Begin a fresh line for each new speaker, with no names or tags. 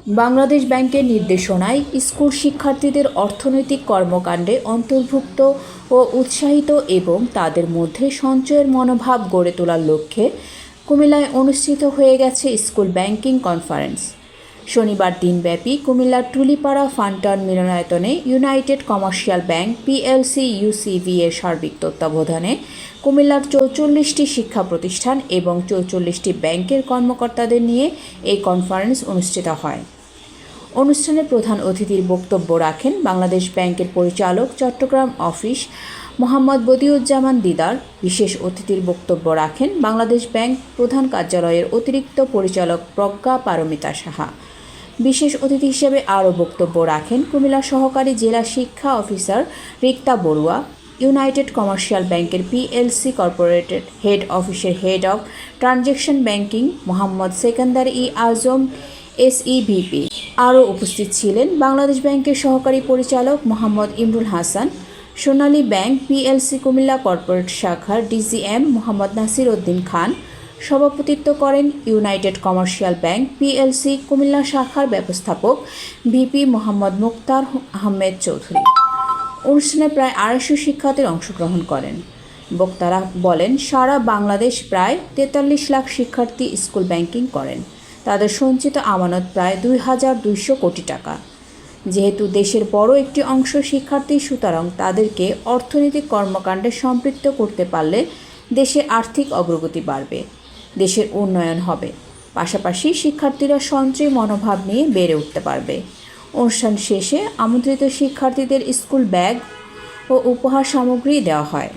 বাংলাদেশ ব্যাংকের নির্দেশনায় স্কুল শিক্ষার্থীদের অর্থনৈতিক কর্মকাণ্ডে অন্তর্ভুক্ত ও উৎসাহিত এবং তাদের মধ্যে সঞ্চয়ের মনোভাব গড়ে তোলার লক্ষ্যে কুমিল্লায় অনুষ্ঠিত হয়ে গেছে স্কুল ব্যাংকিং কনফারেন্স। শনিবার দিনব্যাপী কুমিল্লার টুলিপাড়া ফান্টার্ন মিলনায়তনে United commercial bank PLC UCB এর সার্বিক তত্ত্বাবধানে কুমিল্লার 44টি শিক্ষা প্রতিষ্ঠান এবং 44টি ব্যাংকের কর্মকর্তাদের নিয়ে এই কনফারেন্স অনুষ্ঠিত হয়। অনুষ্ঠানে প্রধান অতিথির বক্তব্য রাখেন বাংলাদেশ ব্যাংকের পরিচালক চট্টগ্রাম অফিস মোহাম্মদ বদিউজ্জামান দিদার। বিশেষ অতিথির বক্তব্য রাখেন বাংলাদেশ ব্যাংক প্রধান কার্যালয়ের অতিরিক্ত পরিচালক প্রজ্ঞা পারমিতা সাহা। বিশেষ অতিথি হিসেবে আরও বক্তব্য রাখেন কুমিল্লা সহকারী জেলা শিক্ষা officer Rikta Barua, United commercial ব্যাংকের পিএলসি কর্পোরেটেড হেড অফিসের head of transaction banking Mohammad Sekandar Azam SEVP. আরও উপস্থিত ছিলেন বাংলাদেশ ব্যাংকের সহকারী পরিচালক মোহাম্মদ ইমরুল হাসান, সোনালী ব্যাংক পিএলসি কুমিল্লা কর্পোরেট শাখার ডিজিএম মোহাম্মদ নাসির উদ্দিন খান। সভাপতিত্ব করেন United commercial bank PLC Comilla শাখার ব্যবস্থাপক ভিপি মোহাম্মদ মুক্তার আহমেদ চৌধুরী। অনুষ্ঠানে প্রায় 250 শিক্ষার্থীর অংশগ্রহণ করেন। বক্তারা বলেন, সারা বাংলাদেশ প্রায় 43 লাখ শিক্ষার্থী স্কুল ব্যাংকিং করেন। তাদের সঞ্চিত আমানত প্রায় 2200 কোটি টাকা। যেহেতু দেশের বড় একটি অংশ শিক্ষার্থী, সুতরাং তাদেরকে অর্থনৈতিক কর্মকাণ্ডে সম্পৃক্ত করতে পারলে দেশের আর্থিক অগ্রগতি বাড়বে, দেশের উন্নয়ন হবে, পাশাপাশি শিক্ষার্থীরা সঞ্চয় মনোভাব নিয়ে বেড়ে উঠতে পারবে। অনুষ্ঠান শেষে আমন্ত্রিত শিক্ষার্থীদের স্কুল ব্যাগ ও উপহার সামগ্রী দেওয়া হয়।